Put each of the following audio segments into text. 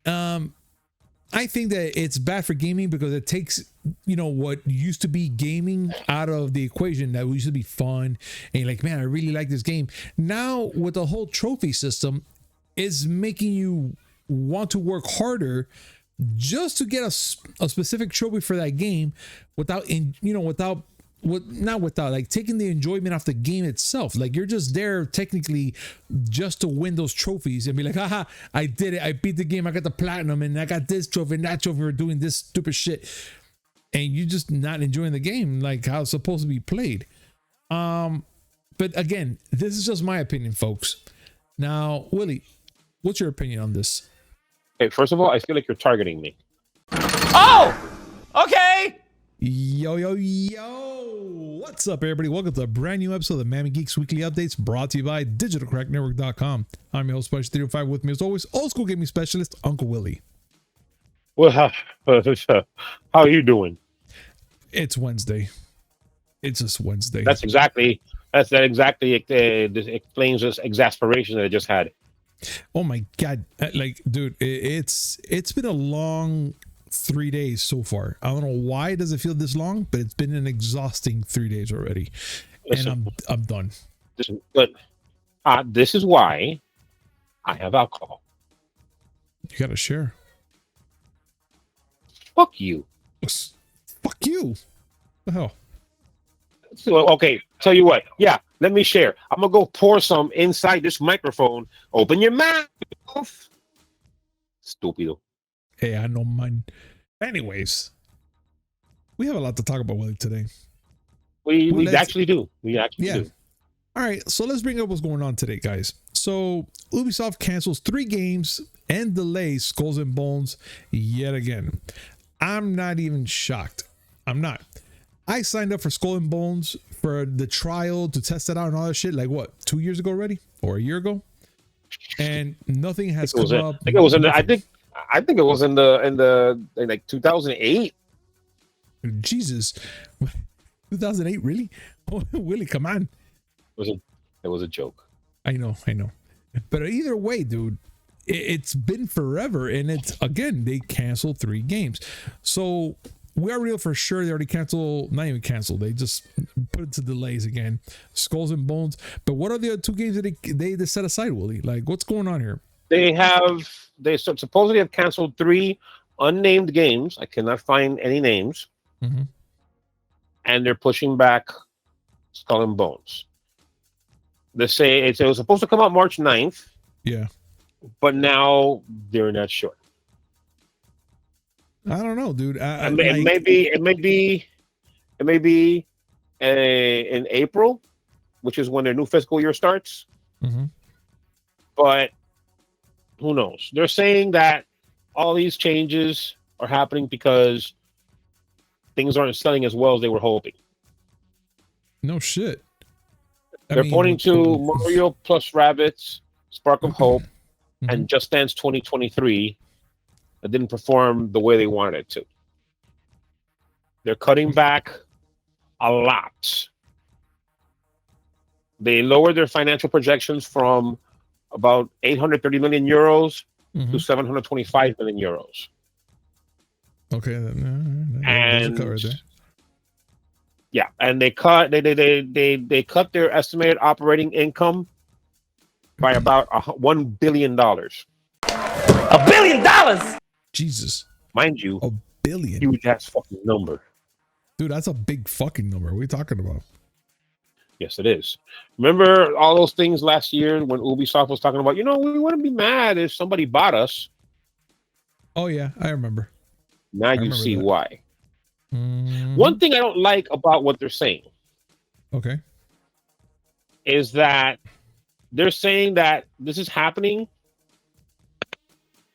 I think that it's bad for gaming because it takes, what used to be gaming out of the equation. That used to be fun. And you're like, man, I really like this game. Now with the whole trophy system is making you want to work harder just to get a specific trophy for that game without taking the enjoyment off the game itself. Like you're just there technically just to win those trophies and be like, haha, I did it. I beat the game. I got the platinum and I got this trophy and that trophy for doing this stupid shit. And you're just not enjoying the game like how it's supposed to be played. But again, this is just my opinion, folks. Now, Willie, what's your opinion on this? Okay, first of all, I feel like you're targeting me. Oh, okay. Yo, what's up, everybody? Welcome to a brand new episode of the Miami Geeks Weekly Updates, brought to you by digitalcracknetwork.com. I'm your host, Spice 305. With me as always, old school gaming specialist Uncle Willie. Well, how are you doing? It's Wednesday. It's just Wednesday. That exactly explains this exasperation that I just had. Oh my god, like, dude, it's been a long 3 days so far. I don't know why does it feel this long, but it's been an exhausting 3 days already. Listen, and I'm done. But this is why I have alcohol. You gotta share. Fuck you. Fuck you. What the hell? So, okay, tell you what. Yeah, let me share. I'm gonna go pour some inside this microphone. Open your mouth. Stupido. Hey, I know mine. Anyways, we have a lot to talk about, Willie, today. We actually do. We actually do. All right, so let's bring up what's going on today, guys. So Ubisoft cancels 3 games and delays Skulls and Bones yet again. I'm not even shocked. I'm not. I signed up for Skull and Bones for the trial to test it out and all that shit. Like what, 2 years ago already, or a year ago, and nothing has come up. I think it was in like 2008. Jesus, 2008, really? Oh, Willie, come on. It was a joke. I know. But either way, dude, it's been forever, and it's again they canceled 3 games. So we are real for sure. They already canceled, not even canceled. They just put it to delays again. Skulls and Bones. But what are the other 2 games that they set aside, Willie? Like, what's going on here? They supposedly have canceled 3 unnamed games. I cannot find any names. Mm-hmm. And they're pushing back Skull and Bones. They say it was supposed to come out March 9th. Yeah. But now they're not sure. I don't know, dude. It may be in April, which is when their new fiscal year starts. Mm-hmm. But who knows? They're saying that all these changes are happening because things aren't selling as well as they were hoping. No shit. They're pointing to Mario plus Rabbids, Spark of Hope, mm-hmm. and Just Dance 2023 that didn't perform the way they wanted it to. They're cutting back a lot. They lowered their financial projections from about 830 million euros mm-hmm. to 725 million euros. Okay, and yeah, and they cut their estimated operating income by about $1 billion. $1 billion. Jesus, mind you, $1 billion. Huge ass fucking number, dude. That's a big fucking number. What are you talking about? Yes, it is. Remember all those things last year when Ubisoft was talking about, we wouldn't be mad if somebody bought us. Oh yeah, I remember. Now you see that. why. Mm-hmm. One thing I don't like about what they're saying, okay, is that they're saying that this is happening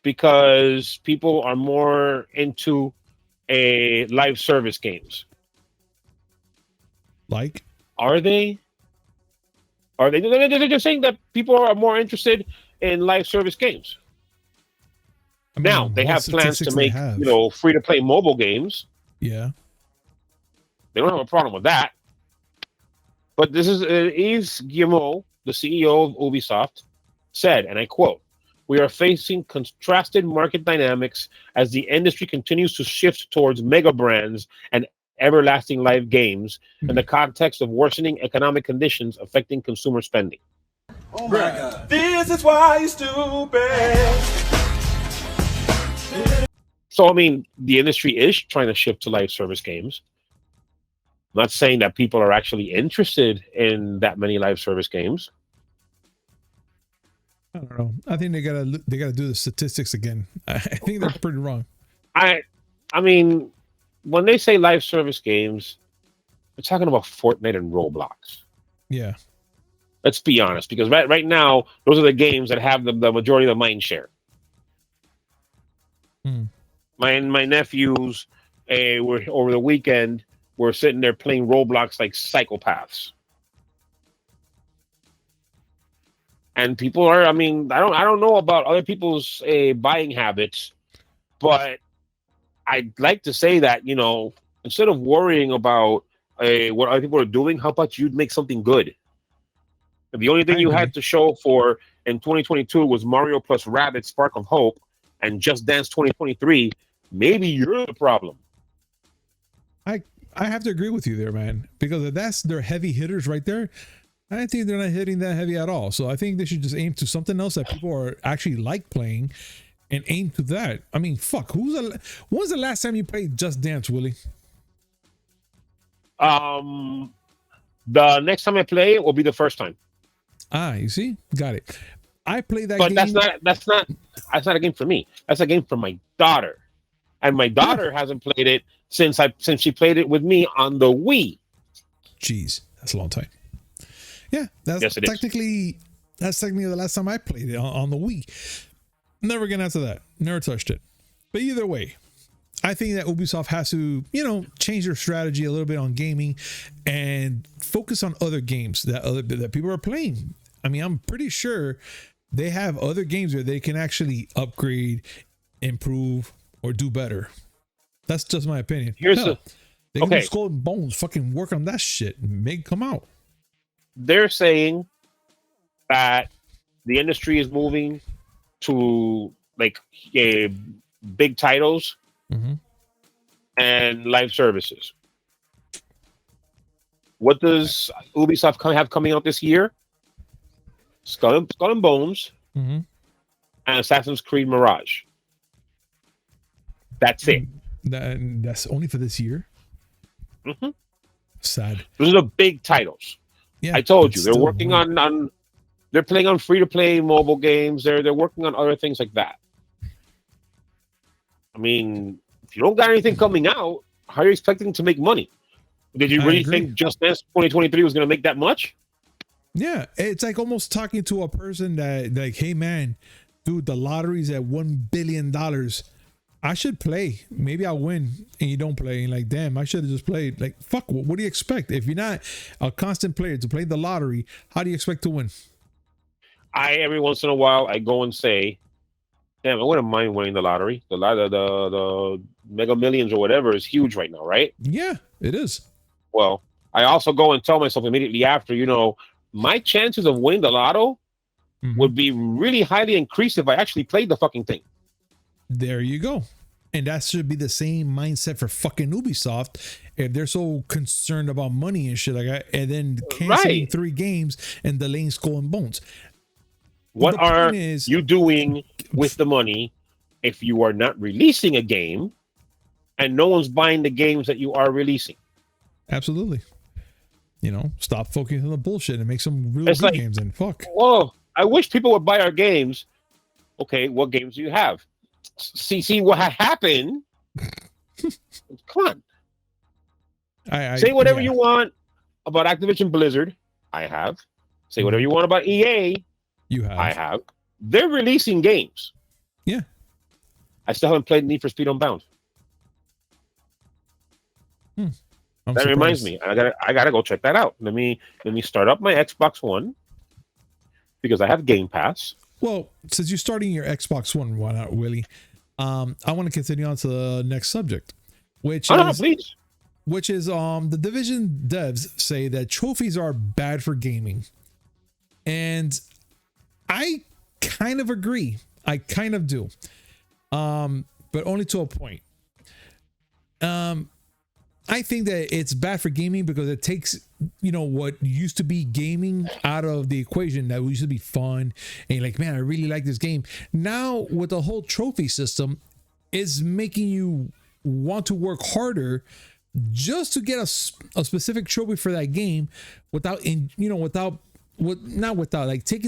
because people are more into a live service games. Like? Are they? They're just saying that people are more interested in live service games. I mean, now they have plans to make free to play mobile games. Yeah, they don't have a problem with that. But this is Yves Guillemot, the CEO of Ubisoft, said, and I quote, we are facing contrasted market dynamics as the industry continues to shift towards mega brands and everlasting live games in the context of worsening economic conditions affecting consumer spending. Oh my God. This is why you're stupid. So, I mean, the industry is trying to shift to live service games. I'm not saying that people are actually interested in that many live service games. I don't know. I think they gotta do the statistics again. I think they're pretty wrong. I mean, when they say live service games, they're talking about Fortnite and Roblox. Yeah. Let's be honest, because right now, those are the games that have the majority of the mind share. My nephews were over the weekend were sitting there playing Roblox like psychopaths. And people are, I mean, I don't know about other people's buying habits, but I'd like to say that, you know, instead of worrying about what other people are doing, how about you make something good? And the only thing you had to show for in 2022 was Mario plus Rabbids Spark of Hope and Just Dance 2023. Maybe you're the problem. I have to agree with you there, man, because if that's their heavy hitters right there, I think they're not hitting that heavy at all. So I think they should just aim to something else that people are actually like playing and aim to that. I mean, fuck, when was the last time you played Just Dance, Willie? The next time I play it will be the first time. Ah, you see? Got it. I play that game. But that's not a game for me. That's a game for my daughter. And my daughter hasn't played it since she played it with me on the Wii. Jeez, that's a long time. Yeah, yes, technically the last time I played it on the Wii. Never again after that. Never touched it. But either way, I think that Ubisoft has to, you know, change their strategy a little bit on gaming and focus on other games that people are playing. I mean, I'm pretty sure they have other games where they can actually upgrade, improve, or do better. That's just my opinion. They can do Skull and Bones, fucking work on that shit and make it come out. They're saying that the industry is moving to like big titles and live services. What does Ubisoft have coming out this year? Skull and Bones and Assassin's Creed Mirage. That's it. That's only for this year. Sad. Those are the big titles. Yeah, I told you they're working on they're playing on free to play mobile games. They're working on other things like that. I mean, if you don't got anything coming out, how are you expecting to make money? Did you really think Just Dance 2023 was going to make that much? Yeah, it's like almost talking to a person that like, hey man, dude, the lottery's at $1 billion. I should play. Maybe I'll win, and you don't play. And like, damn, I should have just played. Like, fuck, what do you expect? If you're not a constant player to play the lottery, how do you expect to win? Every once in a while, I go and say, damn, I wouldn't mind winning the lottery. The Mega Millions or whatever is huge right now, right? Yeah, it is. Well, I also go and tell myself immediately after, you know, my chances of winning the lotto would be really highly increased if I actually played the fucking thing. There you go. And that should be the same mindset for fucking Ubisoft if they're so concerned about money and shit like that, and then canceling 3 games and delaying Skull and Bones. What are you doing with the money if you are not releasing a game and no one's buying the games that you are releasing? Absolutely. You know, stop focusing on the bullshit and make some really good games and fuck. Whoa, I wish people would buy our games. Okay, what games do you have? See what happened. Come on. Say whatever you want about Activision Blizzard. I have. Say whatever you want about EA. You have. I have. They're releasing games. Yeah. I still haven't played Need for Speed Unbound. That reminds me. I gotta go check that out. Let me start up my Xbox One because I have Game Pass. Well, since you're starting your Xbox One, why not, Willie? I want to continue on to the next subject, which is the Division devs say that trophies are bad for gaming, and I kind of agree. I kind of do. But only to a point. I think that it's bad for gaming because it takes, what used to be gaming out of the equation. That used to be fun. And you're like, man, I really like this game. Now with the whole trophy system, it's making you want to work harder just to get a specific trophy for that game without taking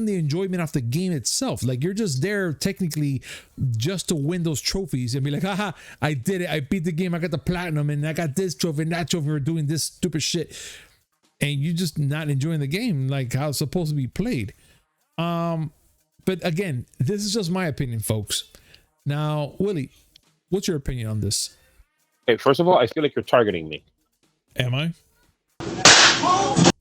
the enjoyment off the game itself. Like, you're just there technically just to win those trophies and be like, haha, I did it. I beat the game. I got the platinum and I got this trophy and that trophy for doing this stupid shit. And you're just not enjoying the game like how it's supposed to be played. But again, this is just my opinion, folks. Now, Willie, what's your opinion on this? Okay, first of all, I feel like you're targeting me. Am I?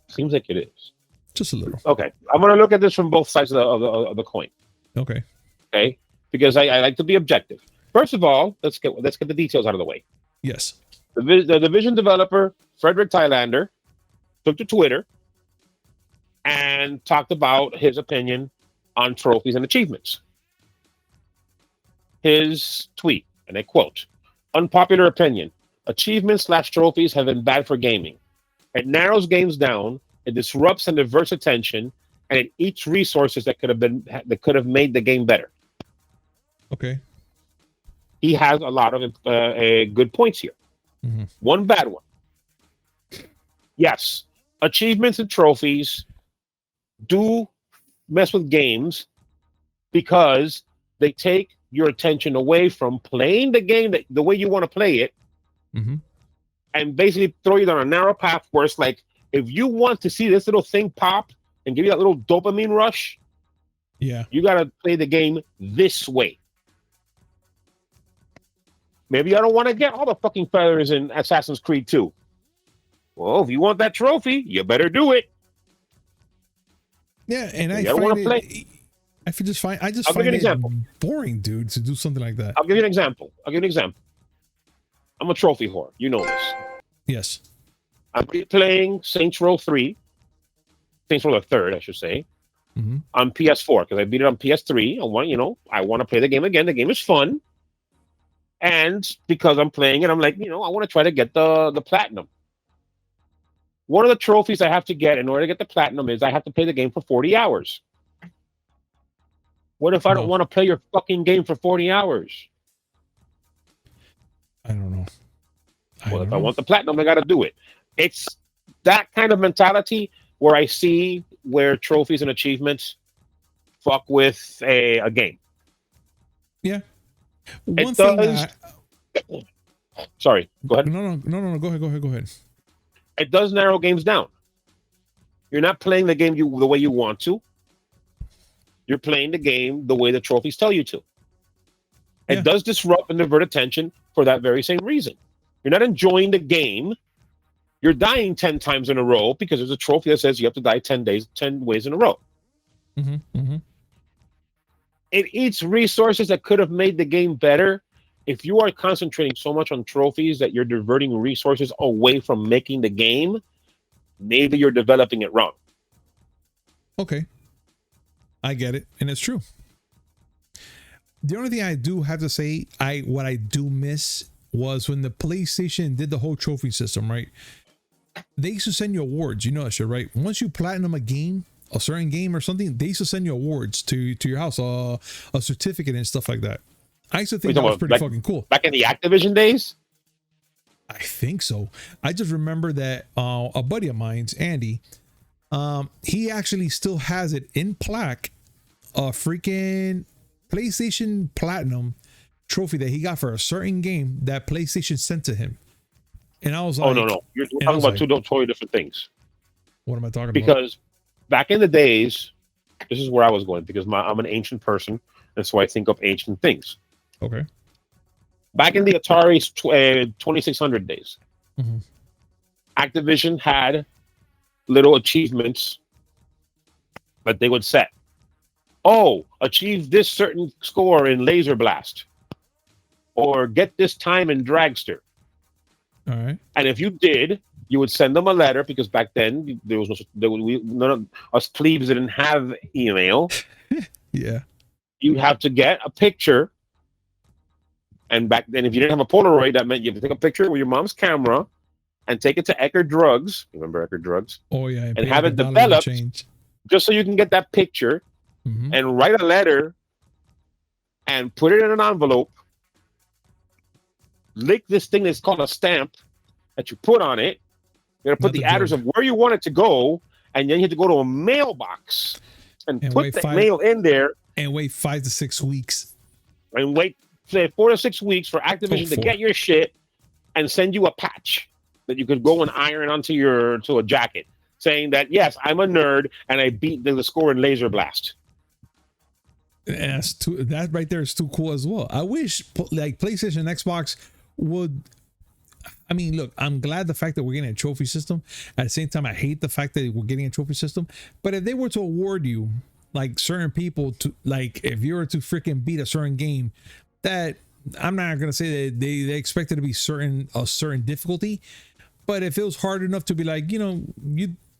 Seems like it is. Just a little. Okay, I'm going to look at this from both sides of the coin. Okay. Okay, because I like to be objective. First of all, let's get the details out of the way. Yes. The Division developer, Fredrik Thylander, took to Twitter and talked about his opinion on trophies and achievements. His tweet, and I quote, "Unpopular opinion. Achievements/trophies have been bad for gaming. It narrows games down, it disrupts and diverts attention, and it eats resources that could have made the game better." Okay. He has a lot of good points here. Mm-hmm. One bad one. Yes, achievements and trophies do mess with games because they take your attention away from playing the game the way you want to play it, mm-hmm. and basically throw you down a narrow path where it's like, if you want to see this little thing pop and give you that little dopamine rush, you got to play the game this way. Maybe I don't want to get all the fucking feathers in Assassin's Creed 2. Well, if you want that trophy, you better do it. Yeah, and I don't want to play. I just find it boring, dude, to do something like that. I'll give you an example. I'm a trophy whore. You know this. Yes. I'm playing Saints Row 3. Saints Row the Third, I should say. Mm-hmm. On PS4, because I beat it on PS3. I want to play the game again. The game is fun. And because I'm playing it, I'm like, I want to try to get the platinum. One of the trophies I have to get in order to get the platinum is I have to play the game for 40 hours. What if I don't want to play your fucking game for 40 hours? I don't know. If I want the platinum, I got to do it. It's that kind of mentality where I see where trophies and achievements fuck with a game. Yeah. One thing. Sorry, go ahead. No. Go ahead. It does narrow games down. You're not playing the game the way you want to. You're playing the game the way the trophies tell you to. It does disrupt and divert attention for that very same reason. You're not enjoying the game. You're dying 10 times in a row because there's a trophy that says you have to die 10 ways in a row. Mm-hmm, mm-hmm. It eats resources that could have made the game better. If you are concentrating so much on trophies that you're diverting resources away from making the game, maybe you're developing it wrong. Okay. I get it. And it's true. The only thing I do have to say, what I do miss was when the PlayStation did the whole trophy system, right? They used to send you awards. You know that shit, right? Once you platinum a certain game or something, they used to send you awards to your house, a certificate and stuff like that. I used to think that was pretty fucking cool. Back in the Activision days? I think so. I just remember that a buddy of mine's, Andy, he actually still has it in plaque, a freaking PlayStation Platinum trophy that he got for a certain game that PlayStation sent to him. And I was like, no. You're talking about two totally different things. What am I talking about? Because back in the days, this is where I was going, because I'm an ancient person, and so I think of ancient things. Okay. Back in the Atari 2600 days, mm-hmm. Activision had little achievements that they would set. Oh, achieve this certain score in Laser Blast, or get this time in Dragster. All right. And if you did, you would send them a letter, because back then there was none of us plebes didn't have email. Yeah. you have to get a picture. And back then, if you didn't have a Polaroid, that meant you have to take a picture with your mom's camera and take it to Eckerd Drugs. Remember Eckerd Drugs? Oh yeah, and have it developed just so you can get that picture and write a letter and put it in an envelope. Lick this thing that's called a stamp that you put on it. You're gonna put the address of where you want it to go, and then you have to go to a mailbox and put the mail in there and wait 5 to 6 weeks. And wait, say 4 to 6 weeks for Activision to get your shit and send you a patch that you could go and iron onto a jacket, saying that yes, I'm a nerd and I beat the score in Laser Blast. And that right there is too cool as well. I wish like PlayStation and Xbox would. I mean, look, I'm glad the fact that we're getting a trophy system. At the same time, I hate the fact that we're getting a trophy system. But if they were to award you, like certain people, to like if you were to freaking beat a certain game, that I'm not gonna say that they expect it to be a certain difficulty, but if it was hard enough to be like, you know,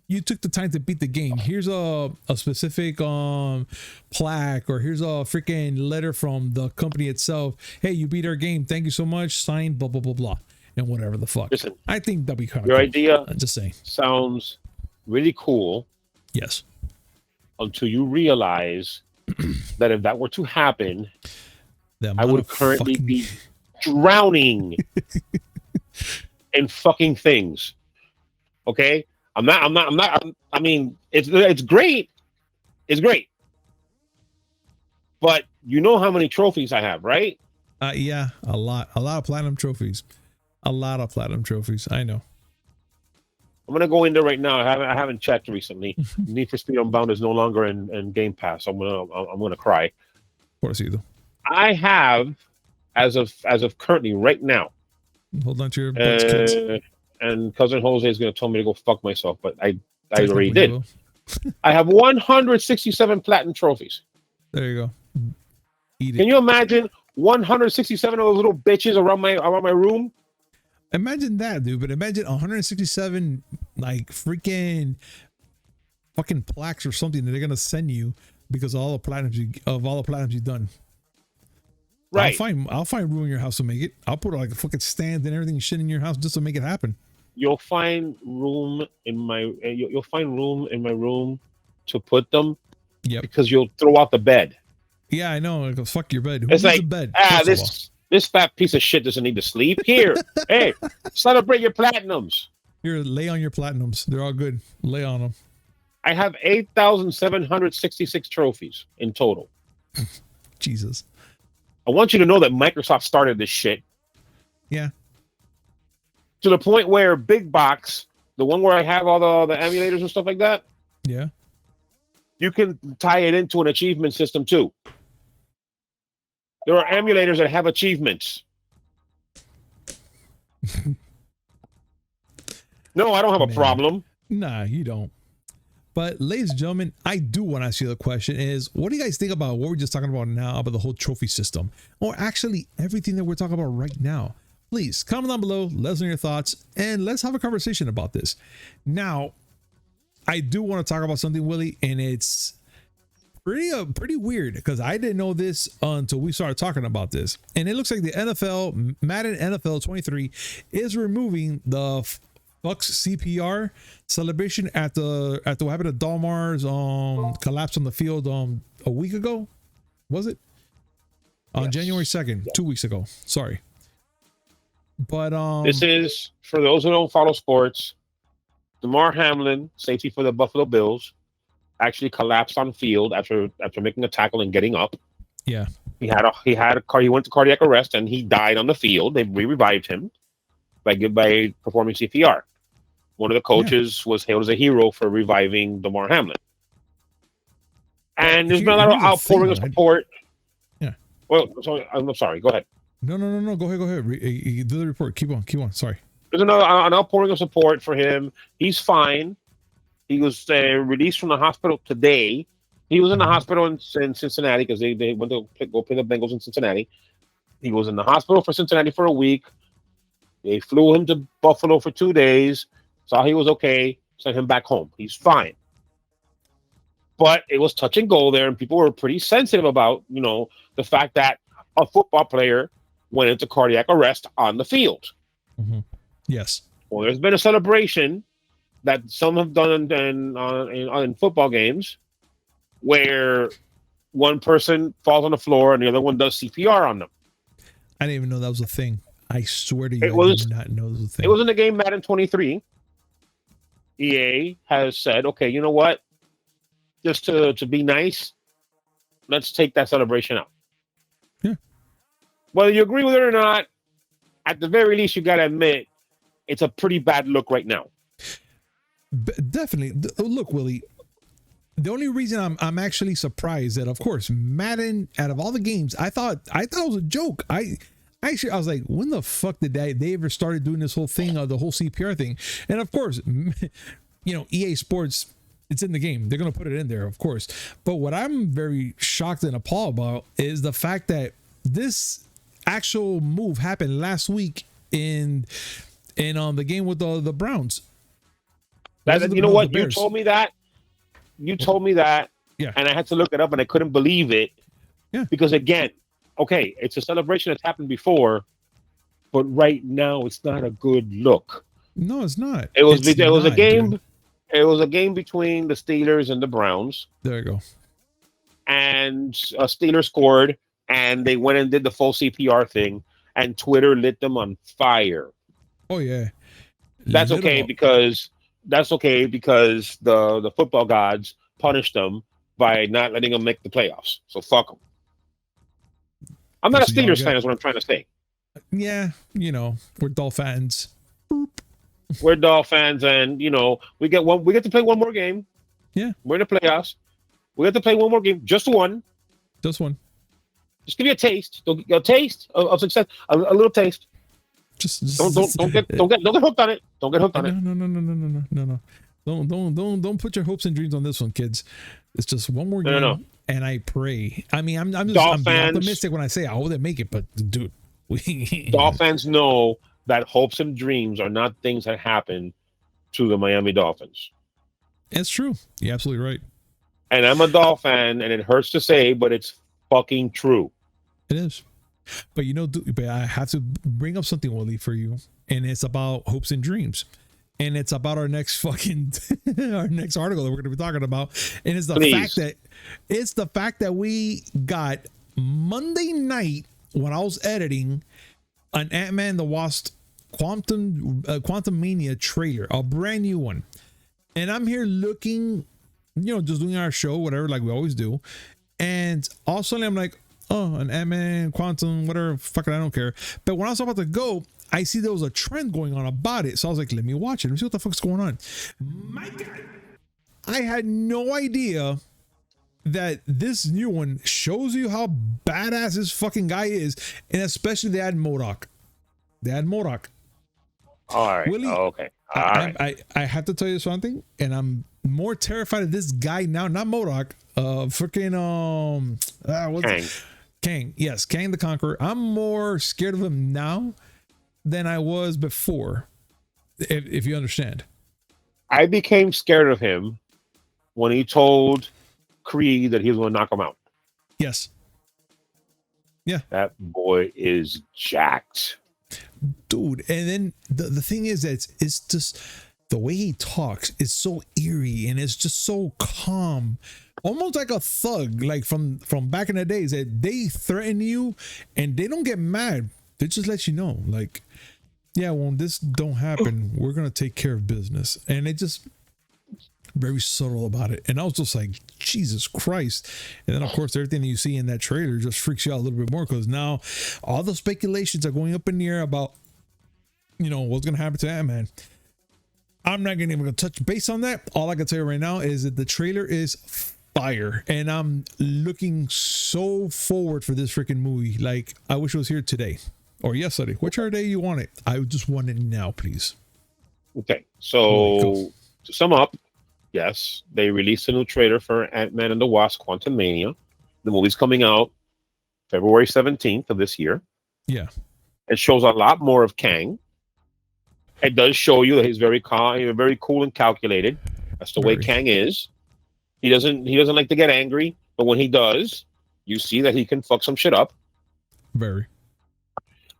you took the time to beat the game. Here's a specific plaque, or here's a freaking letter from the company itself. Hey, you beat our game. Thank you so much. Signed, blah blah blah blah. And whatever the fuck. Listen, I think that'd be kind of your cool. idea. I'm just saying. Sounds really cool. Yes. Until you realize that if that were to happen, I would currently be drowning in fucking things. Okay? I'm not. I mean, it's great. It's great. But you know how many trophies I have, right? Yeah, a lot of platinum trophies. A lot of platinum trophies. I know. I'm gonna go in there right now. I haven't checked recently. Need for Speed Unbound is no longer in Game Pass. I'm gonna cry. Por si do. I have, as of currently right now. Hold on to your butts, kids. And cousin Jose is gonna tell me to go fuck myself, but I already did. I have 167 platinum trophies. There you go. Eat it. Can you imagine 167 of those little bitches around my room? Imagine that, dude. But imagine 167 like freaking fucking plaques or something that they're gonna send you because of all the platinums you've done. Right. I'll find room in your house to make it. I'll put like a fucking stand and everything shit in your house just to make it happen. You'll find room in my room to put them. Yep. Because you'll throw out the bed. Yeah, I know. Like, fuck your bed. Who it's needs like a bed? This fat piece of shit doesn't need to sleep. Here, hey, celebrate your platinums. Here, lay on your platinums. They're all good. Lay on them. I have 8,766 trophies in total. Jesus. I want you to know that Microsoft started this shit. Yeah. To the point where Big Box, the one where I have all the emulators and stuff like that. Yeah. You can tie it into an achievement system too. There are emulators that have achievements. No, I don't have a problem. Nah, you don't. But ladies and gentlemen, I do want to ask you the question is, what do you guys think about what we're just talking about now, about the whole trophy system? Or actually everything that we're talking about right now? Please comment down below, let us know your thoughts, and let's have a conversation about this. Now, I do want to talk about something, Willie, and it's pretty weird because I didn't know this until we started talking about this. And it looks like the NFL, Madden NFL 23, is removing the faux-CPR celebration at what happened to Damar's collapse on the field a week ago. Was it? On January 2nd, 2 weeks ago. Sorry. But this is for those who don't follow sports. Damar Hamlin, safety for the Buffalo Bills, actually collapsed on field after making a tackle and getting up. Yeah. He went to cardiac arrest and he died on the field. They revived him by performing CPR. One of the coaches was hailed as a hero for reviving Damar Hamlin. And there's been a lot of outpouring of support. Yeah. Well, I'm sorry. Go ahead. No. Go ahead. Do the report. Keep on. Sorry. There's an outpouring of support for him. He's fine. He was released from the hospital today. He was in the hospital in Cincinnati because they went to go play the Bengals in Cincinnati. He was in the hospital for Cincinnati for a week. They flew him to Buffalo for 2 days. Saw he was okay. Sent him back home. He's fine. But it was touch and go there, and people were pretty sensitive about, the fact that a football player went into cardiac arrest on the field. Mm-hmm. Yes. Well, there's been a celebration that some have done in football games where one person falls on the floor and the other one does CPR on them. I didn't even know that was a thing. I swear to you, I did not know this was a thing. It was in the game Madden 23. EA has said, okay, you know what? Just to be nice, let's take that celebration out. Yeah. Whether you agree with it or not, at the very least, you got to admit it's a pretty bad look right now. Definitely. Look, Willie, the only reason I'm actually surprised that, of course, Madden, out of all the games, I thought it was a joke. I was like, when the fuck did they ever started doing this whole thing, the whole CPR thing? And of course, EA Sports, it's in the game. They're going to put it in there, of course. But what I'm very shocked and appalled about is the fact that this actual move happened last week in the game with the Browns. You know what? You told me that. Yeah. And I had to look it up, and I couldn't believe it. Yeah. Because again, okay, it's a celebration that's happened before, but right now it's not a good look. No, it's not. It was a game. Dude. It was a game between the Steelers and the Browns. There you go. And a Steelers scored, and they went and did the full CPR thing, and Twitter lit them on fire. Oh yeah. That's okay because the football gods punished them by not letting them make the playoffs. So fuck them. I'm not a Steelers fan, is what I'm trying to say. Yeah, we're Dolphins. We're Dolphins, and we get to play one more game. Yeah, we're in the playoffs. We get to play one more game, just one. Just one. Just give you a taste, a taste of success, a little taste. Just don't get hooked on it. Don't get hooked on it. No. Don't put your hopes and dreams on this one, kids. It's just one more game. No. And I pray. I mean, I'm being optimistic when I say I hope they make it, but dude, Dolphins know that hopes and dreams are not things that happen to the Miami Dolphins. It's true. You're absolutely right. And I'm a Dolphin, and it hurts to say, but it's fucking true. It is. But but I have to bring up something, Willie, for you, and it's about hopes and dreams, and it's about our next our next article that we're going to be talking about, and it's the fact that we got Monday night when I was editing an Ant-Man the Wasp Quantumania trailer, a brand new one, and I'm here looking, just doing our show, whatever, like we always do, and all of a sudden I'm like, oh, an Ant-Man, Quantum, whatever, fuck it, I don't care. But when I was about to go, I see there was a trend going on about it. So I was like, let me watch it. Let me see what the fuck's going on. My God. I had no idea that this new one shows you how badass this fucking guy is. And especially they had MODOK. All right. Willie, okay. All right. I have to tell you something. And I'm more terrified of this guy now, not MODOK. Kang. Yes, Kang the Conqueror. I'm more scared of him now than I was before, if you understand. I became scared of him when he told Creed that he was going to knock him out. Yes. Yeah. That boy is jacked. Dude, and then the thing is that it's just the way he talks is so eerie and it's just so calm. Almost like a thug, like from back in the days, that they threaten you and they don't get mad. They just let you know, like, yeah, when this don't happen, we're gonna take care of business. And it just very subtle about it. And I was just like, Jesus Christ. And then of course everything that you see in that trailer just freaks you out a little bit more, because now all the speculations are going up in the air about, what's gonna happen to Ant-Man. I'm not even gonna touch base on that. All I can tell you right now is that the trailer is fire, and I'm looking so forward for this freaking movie. Like, I wish it was here today or yesterday, whichever day you want it. I just want it now, please. Okay, so to sum up, yes, they released a new trailer for Ant-Man and the Wasp: Quantumania. The movie's coming out February 17th of this year. Yeah, it shows a lot more of Kang. It does show you that he's very calm, very cool and calculated. That's the way Kang is. He doesn't like to get angry, but when he does, you see that he can fuck some shit up. Very.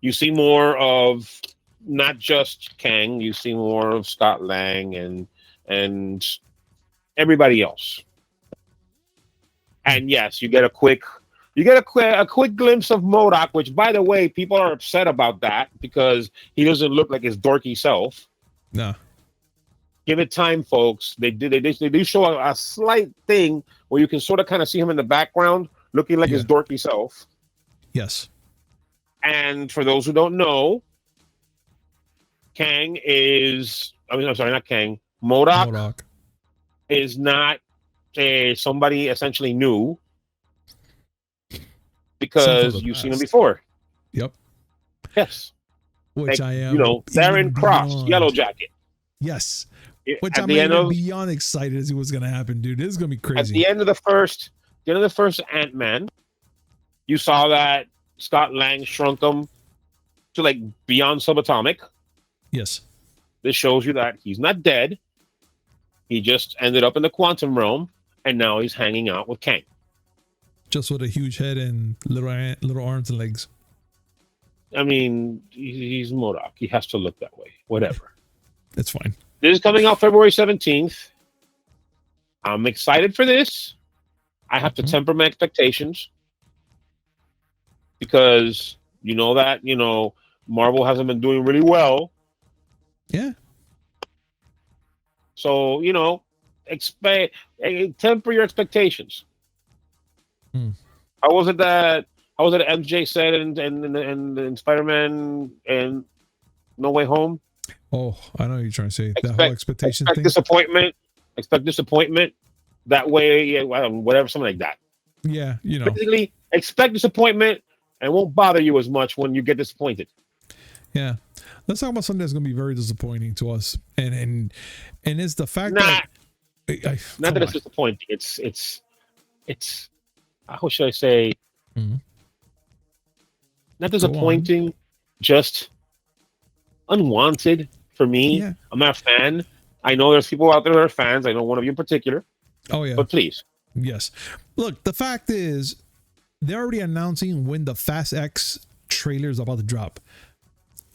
You see more of not just Kang, you see more of Scott Lang and everybody else. And yes, you get a quick glimpse of MODOK, which, by the way, people are upset about that because he doesn't look like his dorky self. No. Give it time, folks. They do show a slight thing where you can sort of kind of see him in the background looking like his dorky self. Yes. And for those who don't know, not Kang. MODOK is not somebody essentially new because you've seen him before. Yep. Yes. Which I am. Darren Cross, Yellow Jacket. Yes. Which At I'm the end of beyond excited to see what's gonna happen, dude. This is gonna be crazy. At the end of the first Ant-Man, you saw that Scott Lang shrunk him to like beyond subatomic. Yes. This shows you that he's not dead. He just ended up in the quantum realm, and now he's hanging out with Kang. Just with a huge head and little arms and legs. I mean, he's MODOK. He has to look that way. Whatever. It's fine. This is coming out February 17th. I'm excited for this. I have to temper my expectations because Marvel hasn't been doing really well. Yeah. So, temper your expectations. How was it that MJ said in Spider-Man and No Way Home? Oh, I know what you're trying to say. That whole expectation thing. Expect disappointment. That way, whatever, something like that. Yeah, Basically, expect disappointment and it won't bother you as much when you get disappointed. Yeah. Let's talk about something that's going to be very disappointing to us. And it's the fact that... Not that it's disappointing. It's how should I say? Not disappointing, just unwanted for me. Yeah. I'm not a fan. I know there's people out there that are fans. I know one of you in particular. Oh, yeah. But please. Yes. Look, the fact is, they're already announcing when the Fast X trailer is about to drop.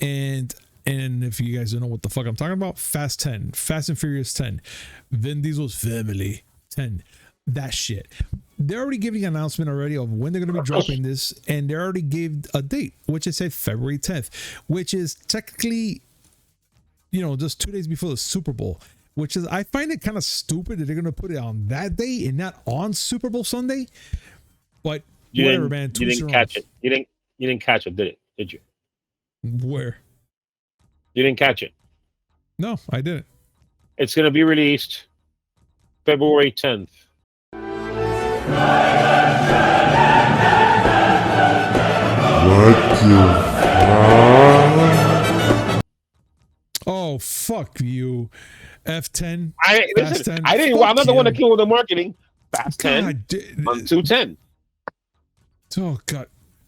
And if you guys don't know what the fuck I'm talking about, Fast 10, Fast and Furious 10, Vin Diesel's Family 10, that shit. They're already giving an announcement already of when they're going to be dropping this, and they already gave a date, which is said February 10th, which is technically, just 2 days before the Super Bowl, which is, I find it kind of stupid that they're going to put it on that day and not on Super Bowl Sunday. But whatever, man. You didn't catch it. You didn't catch it, did you? Where? You didn't catch it. No, I didn't. It's going to be released February 10th. Oh, fuck you. F10. Listen, I'm not the one that came with the marketing. Fast 10 on 210. Oh, God.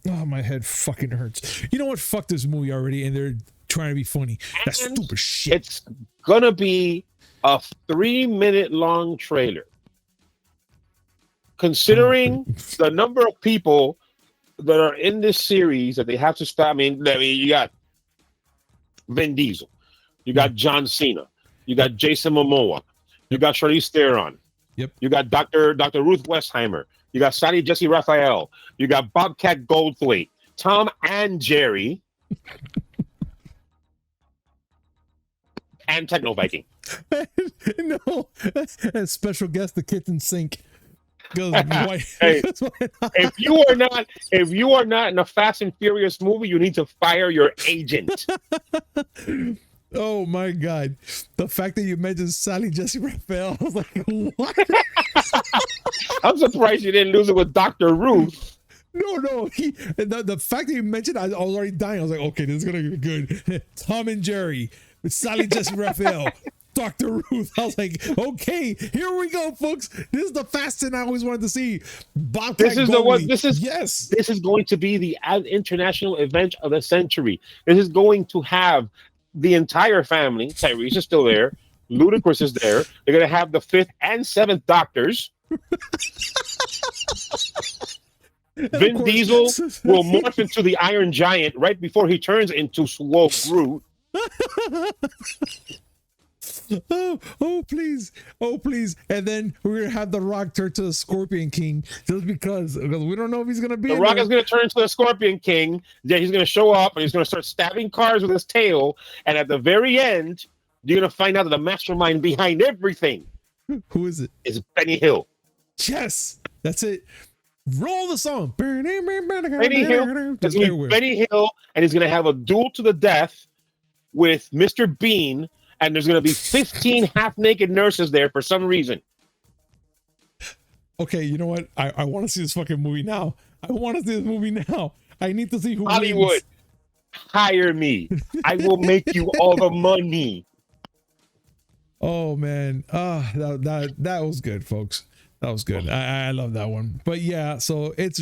Oh, my head fucking hurts. You know what? Fuck this movie already, and they're trying to be funny. That's stupid shit. It's gonna be a 3-minute long trailer. Considering the number of people that are in this series that they have to stop. I mean, you got Vin Diesel, you got John Cena, you got Jason Momoa, you got Charlize Theron, you got Dr. Ruth Westheimer, you got Sally Jesse Raphael, you got Bobcat Goldthwait, Tom and Jerry, and Techno Viking. No, and special guest, the kitchen sink. Hey, if you are not in a Fast and Furious movie, you need to fire your agent. Oh my God. The fact that you mentioned Sally Jesse Raphael, I was like, what? I'm surprised you didn't lose it with Dr. Ruth. No. The fact that you mentioned I was already dying. I was like, okay, this is going to be good. Tom and Jerry with Sally Jesse Raphael. Dr. Ruth. I was like, okay, here we go, folks. This is the Fast 10 I always wanted to see. This is going to be the international event of the century. This is going to have the entire family. Tyrese is still there. Ludacris is there. They're going to have the 5th and 7th Doctors. Vin Diesel will morph into the Iron Giant right before he turns into Swole Groot. Oh, please. Oh, please. And then we're going to have The Rock turn to the Scorpion King just because we don't know if he's going to be The Rock is going to turn into the Scorpion King. Then he's going to show up and he's going to start stabbing cars with his tail. And at the very end, you're going to find out that the mastermind behind everything. Who is it? Is Benny Hill. Yes. That's it. Roll the song. Benny Hill. It's going to be Benny Hill, and he's going to have a duel to the death with Mr. Bean, and there's going to be 15 half-naked nurses there for some reason. Okay, you know what? I want to see this fucking movie now. I want to see this movie now. I need to see who Hollywood, wins. hire me. I will make you all the money. Oh man, that was good, folks. That was good. I love that one. But yeah, so it's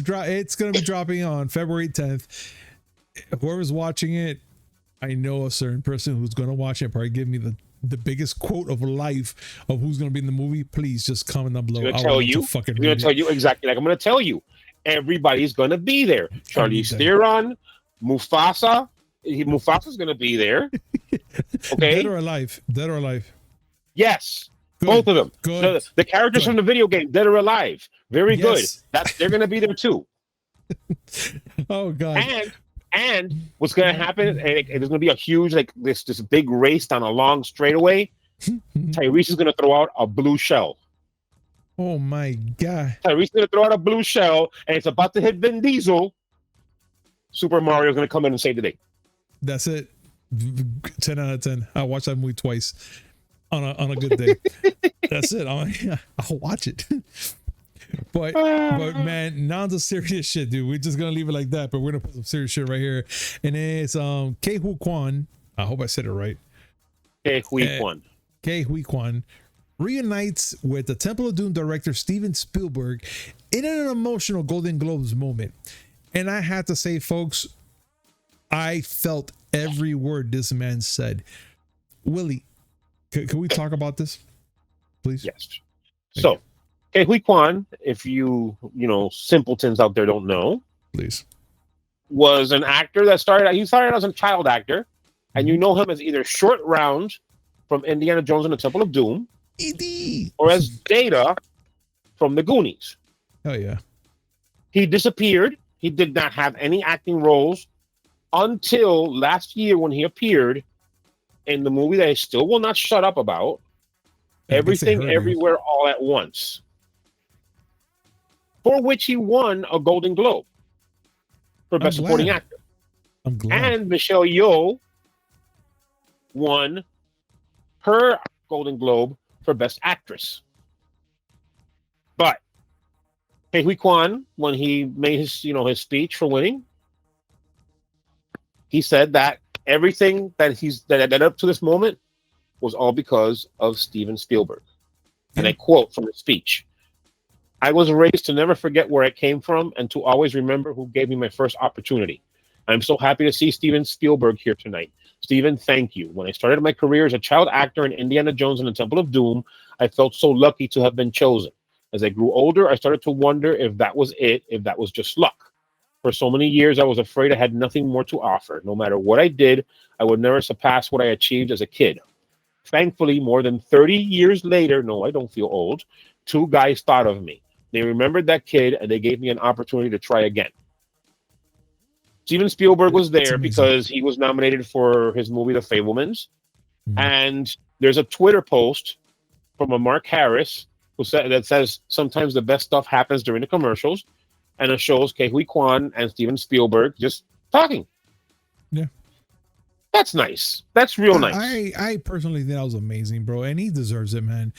gonna be dropping on February 10th. Whoever's watching it, I know a certain person who's gonna watch it. Probably give me the biggest quote of life of who's gonna be in the movie. Please just comment down below. I'm gonna tell you exactly. Like I'm gonna tell you, everybody's gonna be there. Charlize Theron, Mufasa. Mufasa's gonna be there. Okay. Dead or alive? Dead or alive? Yes. Good. Both of them. Good. The characters from the video game, Dead or Alive. Very good. They're going to be there too. Oh God. And what's going to happen? There's going to be a huge this big race down a long straightaway. Tyrese is going to throw out a blue shell. Oh my God. Tyrese is going to throw out a blue shell, and it's about to hit Vin Diesel. Super Mario is going to come in and save the day. That's it. 10 out of 10. I'll watch that movie twice. On a good day. That's it. I'll watch it. but man, now the serious shit, dude. We're just gonna leave it like that, but we're gonna put some serious shit right here. And it's Ke Huy Quan. I hope I said it right. Ke Huy Quan. Ke Huy Quan reunites with the Temple of Doom director Steven Spielberg in an emotional Golden Globes moment. And I have to say, folks, I felt every word this man said. Willie, can we talk about this, please? Yes. So, Ke Huy Quan, if you simpletons out there don't know, please, was an actor that started as a child actor, and you know him as either Short Round from Indiana Jones and the Temple of Doom, or as Data from The Goonies. Oh yeah. He disappeared. He did not have any acting roles until last year when he appeared in the movie that I still will not shut up about, Everything, Everywhere, All at Once, for which he won a Golden Globe for Best Supporting Actor. I'm glad. And Michelle Yeoh won her Golden Globe for Best Actress. But Ke Huy Quan, when he made his speech for winning, he said that everything that led up to this moment was all because of Steven Spielberg. And I quote from the speech: "I was raised to never forget where I came from and to always remember who gave me my first opportunity. I'm so happy to see Steven Spielberg here tonight. Steven, thank you. When I started my career as a child actor in Indiana Jones and the Temple of Doom, I felt so lucky to have been chosen. As I grew older, I started to wonder if that was it, if that was just luck. For so many years, I was afraid I had nothing more to offer. No matter what I did, I would never surpass what I achieved as a kid. Thankfully, more than 30 years later, no, I don't feel old, 2 guys thought of me. They remembered that kid, and they gave me an opportunity to try again." Steven Spielberg was there because he was nominated for his movie The Fabelmans. Mm-hmm. And there's a Twitter post from a Mark Harris that says sometimes the best stuff happens during the commercials. And it shows Ke Huy Quan and Steven Spielberg just talking. Yeah. That's nice. That's real nice. I personally think that was amazing, bro. And he deserves it, man.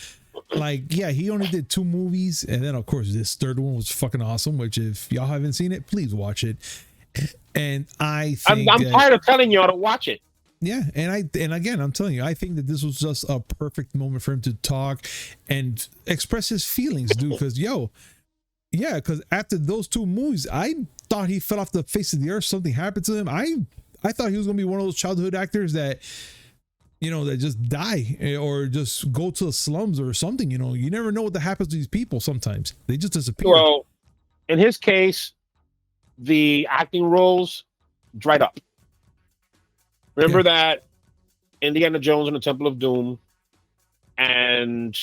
Like, yeah, he only did 2 movies. And then, of course, this third one was fucking awesome, which if y'all haven't seen it, please watch it. And I think I'm tired of telling y'all to watch it. Yeah, and again, I'm telling you, I think that this was just a perfect moment for him to talk and express his feelings, dude. Because after those 2 movies, I thought he fell off the face of the earth. Something happened to him. I thought he was gonna be one of those childhood actors that you know, that just die or just go to the slums or something. You know, you never know what happens to these people. Sometimes they just disappear. Well, in his case, the acting roles dried up. Remember that Indiana Jones and the Temple of Doom and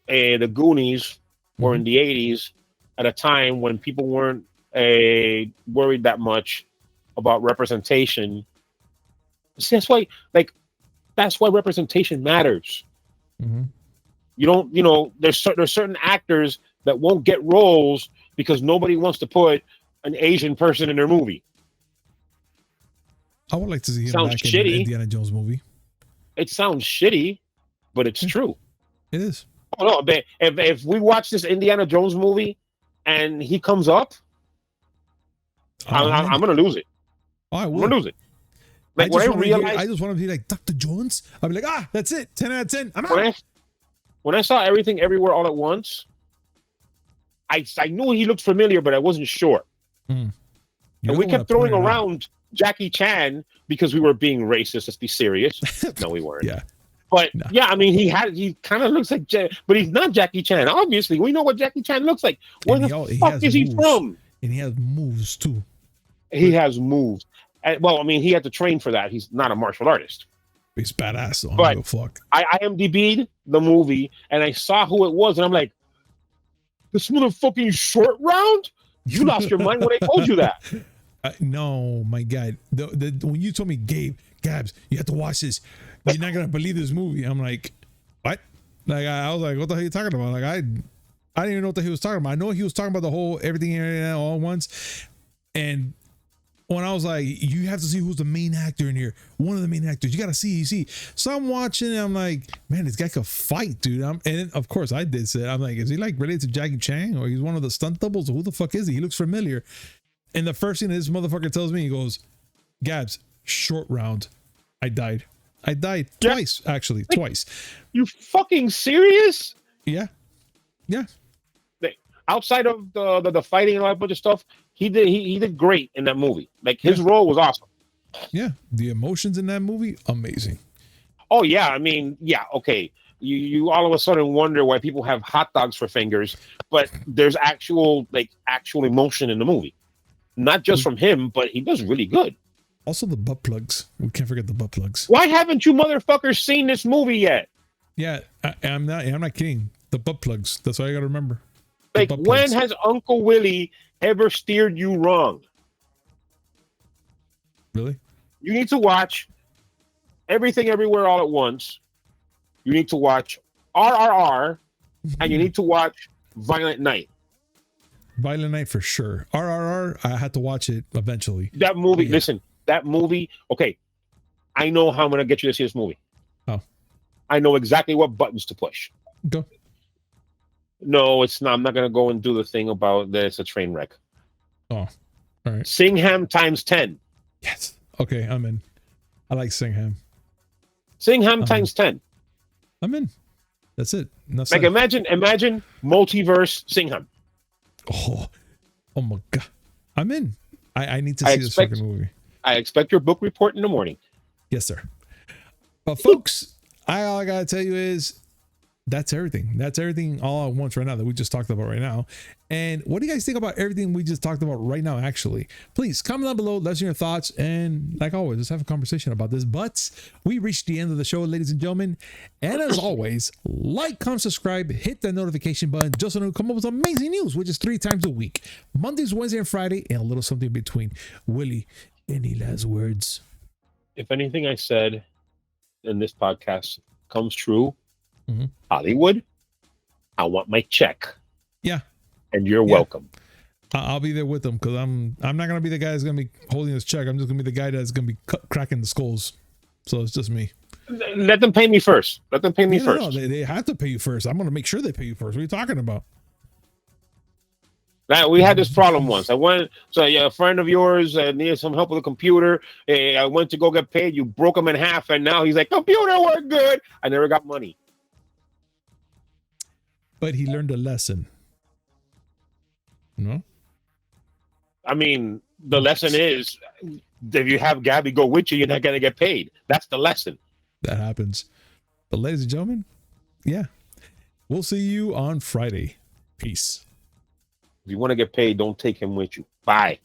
the Goonies were in the 80s at a time when people weren't worried that much about representation. See, that's why representation matters. You don't, you know, there's certain actors that won't get roles because nobody wants to put an Asian person in their movie. I would like to see him Sounds back in shitty. an Indiana Jones movie. It sounds shitty, but it's true. It is. Oh no, but if we watch this Indiana Jones movie and he comes up, I'm gonna lose it. Oh, I'm gonna lose it. Like I I just want to be like Dr. Jones. I'll be like, that's it. 10 out of 10. I'm out. When I saw Everything Everywhere All at Once, I knew he looked familiar, but I wasn't sure. And we kept throwing around Jackie Chan because we were being racist. Let's be serious. No, we weren't. Yeah. But yeah, I mean, he kind of looks like, but he's not Jackie Chan. Obviously, we know what Jackie Chan looks like. Where the fuck is he from? And he has moves too. He has moves. Well, I mean, he had to train for that. He's not a martial artist. He's badass. So but I fuck. I IMDb'd the movie and I saw who it was, and I'm like, this motherfucking Short Round? You lost your mind when I told you that. No, my God. When you told me, Gabs, you have to watch this. You're not gonna believe this movie. I'm like, what? Like I was like, what the hell are you talking about? Like I didn't even know what the hell he was talking about. I know he was talking about the whole everything all at once. And when I was like, you have to see who's the main actor in here. One of the main actors. You gotta see. So I'm watching and I'm like, man, this guy could fight, dude. And of course I did say, I'm like, is he like related to Jackie Chan or he's one of the stunt doubles? Or who the fuck is he? He looks familiar. And the first thing this motherfucker tells me, he goes, Gabs, Short Round. I died twice, actually, twice. You fucking serious? Yeah. Outside of the fighting and all that bunch of stuff, he did great in that movie. Like his role was awesome. Yeah, the emotions in that movie, amazing. Oh yeah, I mean, yeah, okay. You all of a sudden wonder why people have hot dogs for fingers, but there's actual emotion in the movie. Not just from him, but he does really good. Also the butt plugs. We can't forget the butt plugs. Why haven't you motherfuckers seen this movie yet? Yeah, I'm not kidding. The butt plugs. That's all I gotta remember. Like, when has Uncle Willie ever steered you wrong? Really? You need to watch Everything Everywhere All at Once. You need to watch RRR, and you need to watch Violent Night. Violent Night for sure. RRR, I had to watch it eventually. That movie, listen, that movie, okay, I know how I'm going to get you to see this movie. Oh. I know exactly what buttons to push. Go. No, it's not. I'm not going to go and do the thing about that it's a train wreck. Oh, all right. Singham times 10. Yes. Okay, I'm in. I like Singham. Singham times 10. I'm in. That's it. That's like, imagine multiverse Singham. Oh my God. I'm in. I need to see this fucking movie. I expect your book report in the morning. Yes, sir. But folks, all I gotta tell you is that's everything. That's everything all at once right now that we just talked about right now. And what do you guys think about everything we just talked about right now, actually? Please comment down below, let us know your thoughts. And like always, let's have a conversation about this. But we reached the end of the show, ladies and gentlemen. And as always, like, comment, subscribe, hit that notification button just so you come up with amazing news, which is 3 times a week. Mondays, Wednesday, and Friday, and a little something in between. Willie, any last words? If anything I said in this podcast comes true, Hollywood, I want my check. Yeah. And you're welcome. I'll be there with them because I'm not gonna be the guy that's gonna be holding his check. I'm just gonna be the guy that's gonna be cracking the skulls. So it's just me. Let them pay me first. Let them pay me first. No, they have to pay you first. I'm gonna make sure they pay you first. What are you talking about? We had this problem once. A friend of yours needed some help with a computer. I went to go get paid. You broke him in half, and now he's like, computer worked good. I never got money. But he learned a lesson. No? I mean, the lesson is if you have Gabby go with you, you're not going to get paid. That's the lesson. that happens. But ladies and gentlemen, yeah, we'll see you on Friday. Peace. If you want to get paid, don't take him with you. Bye.